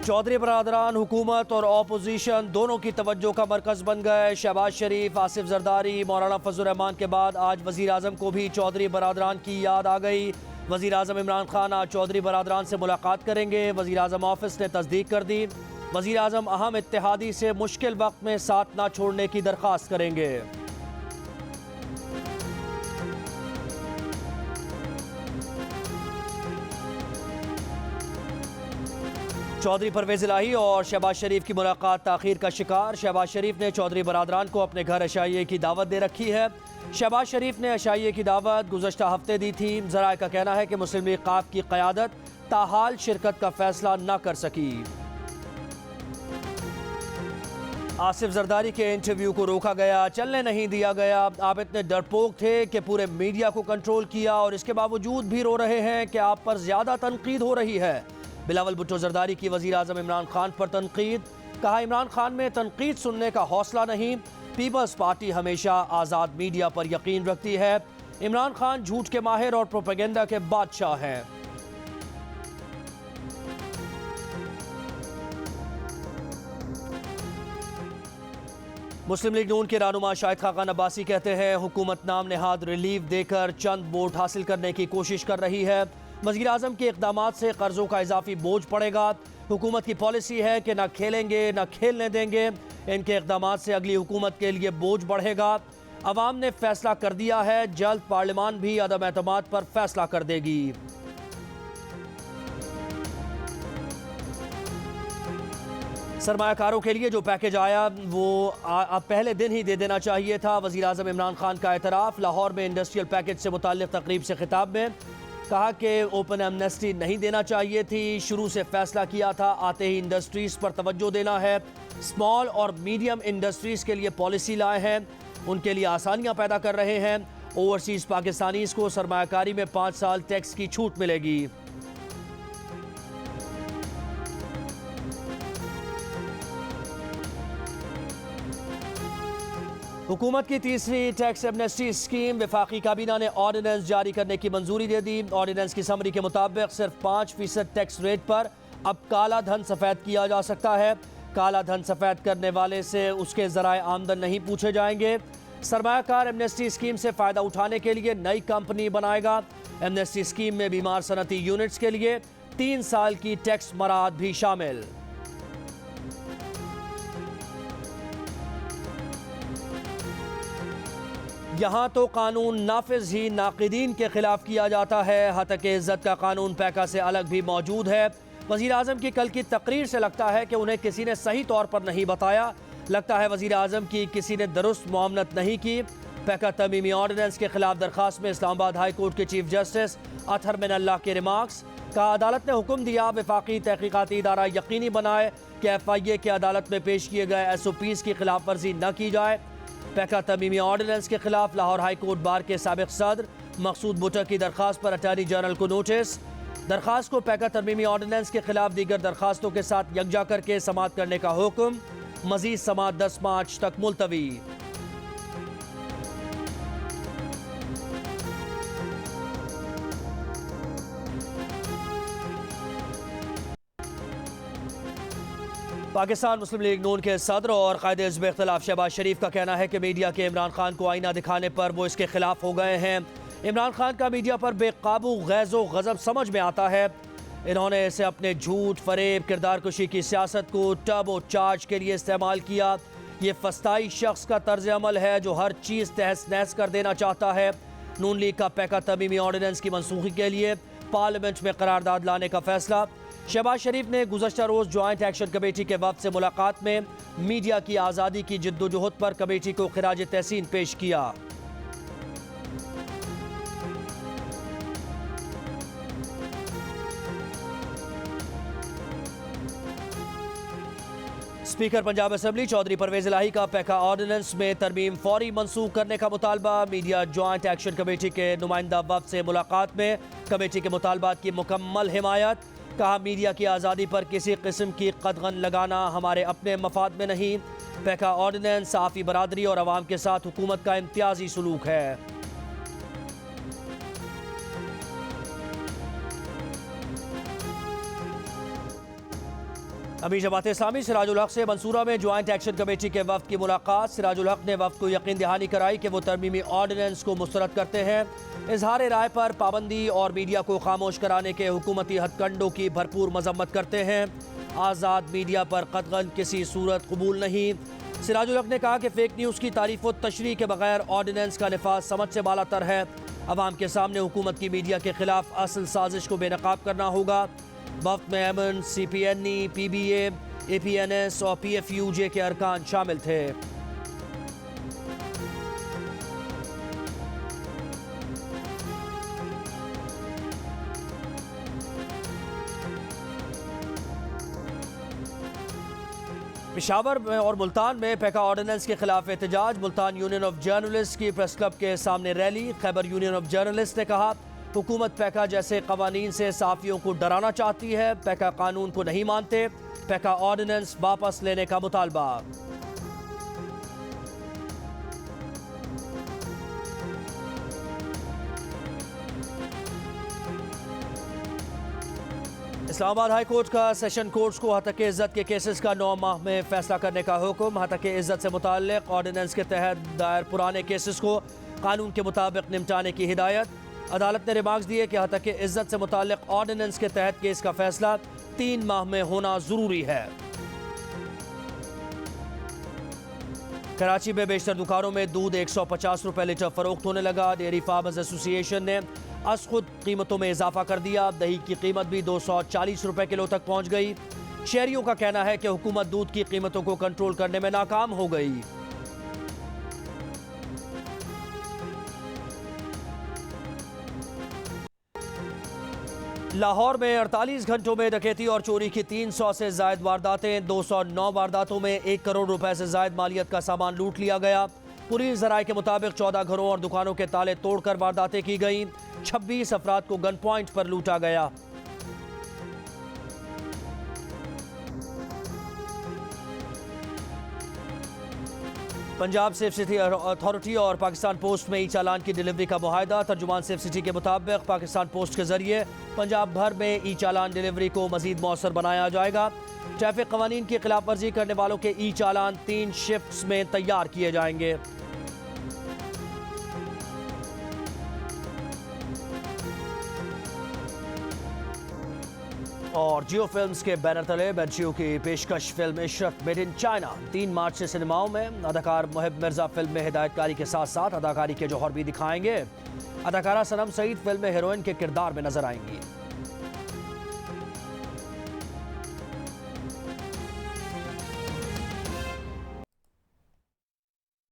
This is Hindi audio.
चौधरी बरादरान हुकूमत और अपोजिशन दोनों की तवज्जो का मरकज़ बन गए। शहबाज शरीफ, आसिफ जरदारी, मौलाना फजल रहमान के बाद आज वज़ीर आज़म को भी चौधरी बरादरान की याद आ गई। वज़ीर आज़म इमरान खान आज चौधरी बरादरान से मुलाकात करेंगे। वज़ीर आज़म ऑफिस ने तस्दीक कर दी। वज़ीर आज़म अहम इत्तेहादी से मुश्किल वक्त में साथ ना छोड़ने की दरख्वास्त करेंगे। चौधरी परवेज़ इलाही और शहबाज शरीफ की मुलाकात ताख़ीर का शिकार। शहबाज शरीफ ने चौधरी बरादरान को अपने घर अशाइये की दावत दे रखी है। शहबाज शरीफ ने अशाइये की दावत गुज़श्ता हफ्ते दी थी। ज़राए का कहना है कि मुस्लिम लीग क़ाफ की क़यादत ताहाल शिरकत का फैसला न कर सकी। आसिफ जरदारी के इंटरव्यू को रोका गया, चलने नहीं दिया गया। आप इतने डरपोक थे कि पूरे मीडिया को कंट्रोल किया और इसके बावजूद भी रो रहे हैं कि आप पर ज़्यादा तनकीद हो रही है। बिलावल भुट्टो जरदारी की वज़ीर आज़म इमरान खान पर तनकीद। कहा, इमरान खान में तनकीद सुनने का हौसला नहीं। पीपल्स पार्टी हमेशा आज़ाद मीडिया पर यकीन रखती है। इमरान खान झूठ के माहिर और प्रोपेगेंडा के बादशाह हैं। मुस्लिम लीग नून के रहनुमा शाहिद खाकान अब्बासी कहते हैं, हुकूमत नाम नेहाद रिलीफ देकर चंद वोट हासिल करने की कोशिश कर रही है। वज़ीर आज़म के इक़दामात से कर्जों का इजाफी बोझ पड़ेगा। हुकूमत की पॉलिसी है कि न खेलेंगे न खेलने देंगे। इनके इक़दामात से अगली हुकूमत के लिए बोझ बढ़ेगा। अवाम ने फैसला कर दिया है, जल्द पार्लियामान भी अदम एतमाद पर फैसला कर देगी। सरमायाकारों के लिए जो पैकेज आया वो अब पहले दिन ही दे देना चाहिए था। वज़ीर आज़म इमरान खान का एतराफ़। लाहौर में इंडस्ट्रियल पैकेज से मुताल्लिक़ तकरीब से खिताब में कहा कि ओपन एमनेस्टी नहीं देना चाहिए थी। शुरू से फैसला किया था, आते ही इंडस्ट्रीज़ पर तवज्जो देना है। स्मॉल और मीडियम इंडस्ट्रीज़ के लिए पॉलिसी लाए हैं, उनके लिए आसानियाँ पैदा कर रहे हैं। ओवरसीज़ पाकिस्तानीज़ को सरमायाकारी में 5 साल टैक्स की छूट मिलेगी। हुकूमत की तीसरी टैक्स एमनेस्टी स्कीम वफाकी काबीना ने ऑर्डिनेंस जारी करने की मंजूरी दे दी। ऑर्डिनेंस की समरी के मुताबिक सिर्फ 5% टैक्स रेट पर अब काला धन सफ़ेद किया जा सकता है। काला धन सफ़ेद करने वाले से उसके ज़राए आमदन नहीं पूछे जाएंगे। सरमायाकार एमनेस्टी स्कीम से फ़ायदा उठाने के लिए नई कंपनी बनाएगा। एमनेस्टी स्कीम में बीमार सनती यूनिट्स के लिए 3 साल की टैक्स मराहत भी शामिल। यहाँ तो कानून नाफिज ही नाक़िदीन के खिलाफ किया जाता है। हतक इज़्ज़त का कानून पैका से अलग भी मौजूद है। वज़ीर आज़म की कल की तकरीर से लगता है कि उन्हें किसी ने सही तौर पर नहीं बताया। लगता है वज़ीर आज़म की किसी ने दुरुस्त मुआमलत नहीं की। पैका तमीमी ऑर्डिनेंस के खिलाफ दरख्वास्त में इस्लामाबाद हाई कोर्ट के चीफ जस्टिस अतहर मिन अल्लाह के रिमार्क्स। कहा, अदालत ने हुक्म दिया वफाकी तहकीकाती इदारा यकीनी बनाए कि FIA के अदालत में पेश किए गए SOPs की खिलाफ वर्जी न की जाए। पैका तमीमी ऑर्डिनेंस के खिलाफ लाहौर हाई कोर्ट बार के साबिक सदर मकसूद बुटर की दरख्वास्त पर अटॉर्नी जनरल को नोटिस। दरख्वास्त को पैका तमीमी ऑर्डिनेंस के खिलाफ दीगर दरख्वास्तों के साथ यकजा करके समाअत करने का हुक्म। मजीद समाअत 10 मार्च तक मुलतवी। पाकिस्तान मुस्लिम लीग नून के सदर और कायदे हिज़्ब इख्तिलाफ शहबाज शरीफ का कहना है कि मीडिया के इमरान खान को आईना दिखाने पर वो इसके खिलाफ हो गए हैं। इमरान खान का मीडिया पर बेकाबू गैज़ो गज़ब समझ में आता है। इन्होंने इसे अपने झूठ, फरेब, किरदार कुशी की सियासत को टर्बो चार्ज के लिए इस्तेमाल किया। ये फस्ताई शख्स का तर्ज अमल है जो हर चीज़ तहस नहस कर देना चाहता है। नून लीग का पैका तमीमी ऑर्डिनेंस की मनसूखी के लिए पार्लियामेंट में करारदाद लाने का फैसला। शहबाज शरीफ ने गुज़श्ता रोज़ ज्वाइंट एक्शन कमेटी के वफ़द से मुलाकात में मीडिया की आज़ादी की जिद्दोजहद पर कमेटी को खिराज तहसीन पेश किया। स्पीकर पंजाब असेंबली चौधरी परवेज़ इलाही का पैका ऑर्डिनेंस में तरमीम फौरी मनसूख करने का मुतालबा। मीडिया ज्वाइंट एक्शन कमेटी के नुमाइंदा वफ़द से मुलाकात में कमेटी के मुतालबात की मुकम्मल हिमायत। कहा, मीडिया की आज़ादी पर किसी किस्म की कदगन लगाना हमारे अपने मफाद में नहीं। पैका ऑर्डिनेंस सहाफ़ी बरादरी और अवाम के साथ हुकूमत का इम्तियाजी सलूक है। अमीर जमात इस्लामी सिराजुल हक से मंसूरा में ज्वाइंट एक्शन कमेटी के वफ्द की मुलाकात। सिराजुल हक ने वफ्द को यकीन दहानी कराई कि वो तरमीमी ऑर्डिनेंस को मुस्तरद करते हैं। इजहार राय पर पाबंदी और मीडिया को खामोश कराने के हुकूमती हथकंडों की भरपूर मजम्मत करते हैं। आज़ाद मीडिया पर कतगन किसी सूरत कबूल नहीं। सिराजुल हक ने कहा कि फेक न्यूज़ की तारीफ व तशरीह के बगैर ऑर्डिनेंस का नफाज समझ से बालातर है। अवाम के सामने हुकूमत की मीडिया के खिलाफ असल साजिश को बेनकाब करना होगा। वफ्त में एमन, CPNE, PBA, APNS और PFUJ के अरकान शामिल थे। पेशावर और मुल्तान में पैका ऑर्डिनेंस के खिलाफ एहतजाज। मुल्तान यूनियन ऑफ जर्नलिस्ट की प्रेस क्लब के सामने rally. Khyber union of journalist ने कहा हुकूमत पैका जैसे कवानीन से सहाफ़ियों को डराना चाहती है। पैका कानून को नहीं मानते। पैका ऑर्डिनेंस वापस लेने का मुतालबा। इस्लामाबाद हाई कोर्ट का सेशन कोर्ट्स को हतक इज़्ज़त के केसेस का 9 माह में फैसला करने का हुक्म। हतक इज़्ज़त से मुताल्लिक़ ऑर्डिनेंस के तहत दायर पुराने केसेस को कानून के मुताबिक निपटाने की हिदायत। अदालत ने रिमार्क्स दिए कि हतक इज़्ज़त से मुताल्लिक़ ऑर्डिनेंस के तहत केस का फैसला 3 माह में होना ज़रूरी है। कराची में बेशतर दुकानों में दूध 150 रुपये लीटर फरोख्त होने लगा। डेयरी फार्मर्स एसोसिएशन ने अज खुद कीमतों में इजाफा कर दिया। दही की कीमत भी 240 रुपये किलो तक पहुंच गई। शहरियों का कहना है कि हुकूमत दूध की कीमतों को कंट्रोल करने में नाकाम हो गई। लाहौर में 48 घंटों में डकैती और चोरी की 300 से जायद वारदातें। 209 वारदातों में 1 करोड़ रुपए से जायद मालियत का सामान लूट लिया गया। पुलिस ज़राए के मुताबिक 14 घरों और दुकानों के ताले तोड़कर वारदातें की गई। 26 अफराद को गन पॉइंट पर लूटा गया। पंजाब सेफ सिटी अथॉरिटी और पाकिस्तान पोस्ट में ई चालान की डिलीवरी का मुआहदा। तर्जुमान सेफ सिटी के मुताबिक पाकिस्तान पोस्ट के जरिए पंजाब भर में ई चालान डिलीवरी को मजीद मौसर बनाया जाएगा। ट्रैफिक कवानीन की खिलाफ वर्जी करने वालों के ई चालान 3 शिफ्ट्स में तैयार किए जाएंगे। और जियो फिल्म्स के बैनर तले बच्चियों की पेशकश film Ishrat made in China 3 मार्च से सिनेमाओं में। अदाकार मुहिब मिर्जा फिल्म में हिदायतकारी के साथ साथ अदाकारी के जौहर भी दिखाएंगे। अदाकारा सनम सईद फिल्म में हीरोइन के किरदार में नजर आएंगी।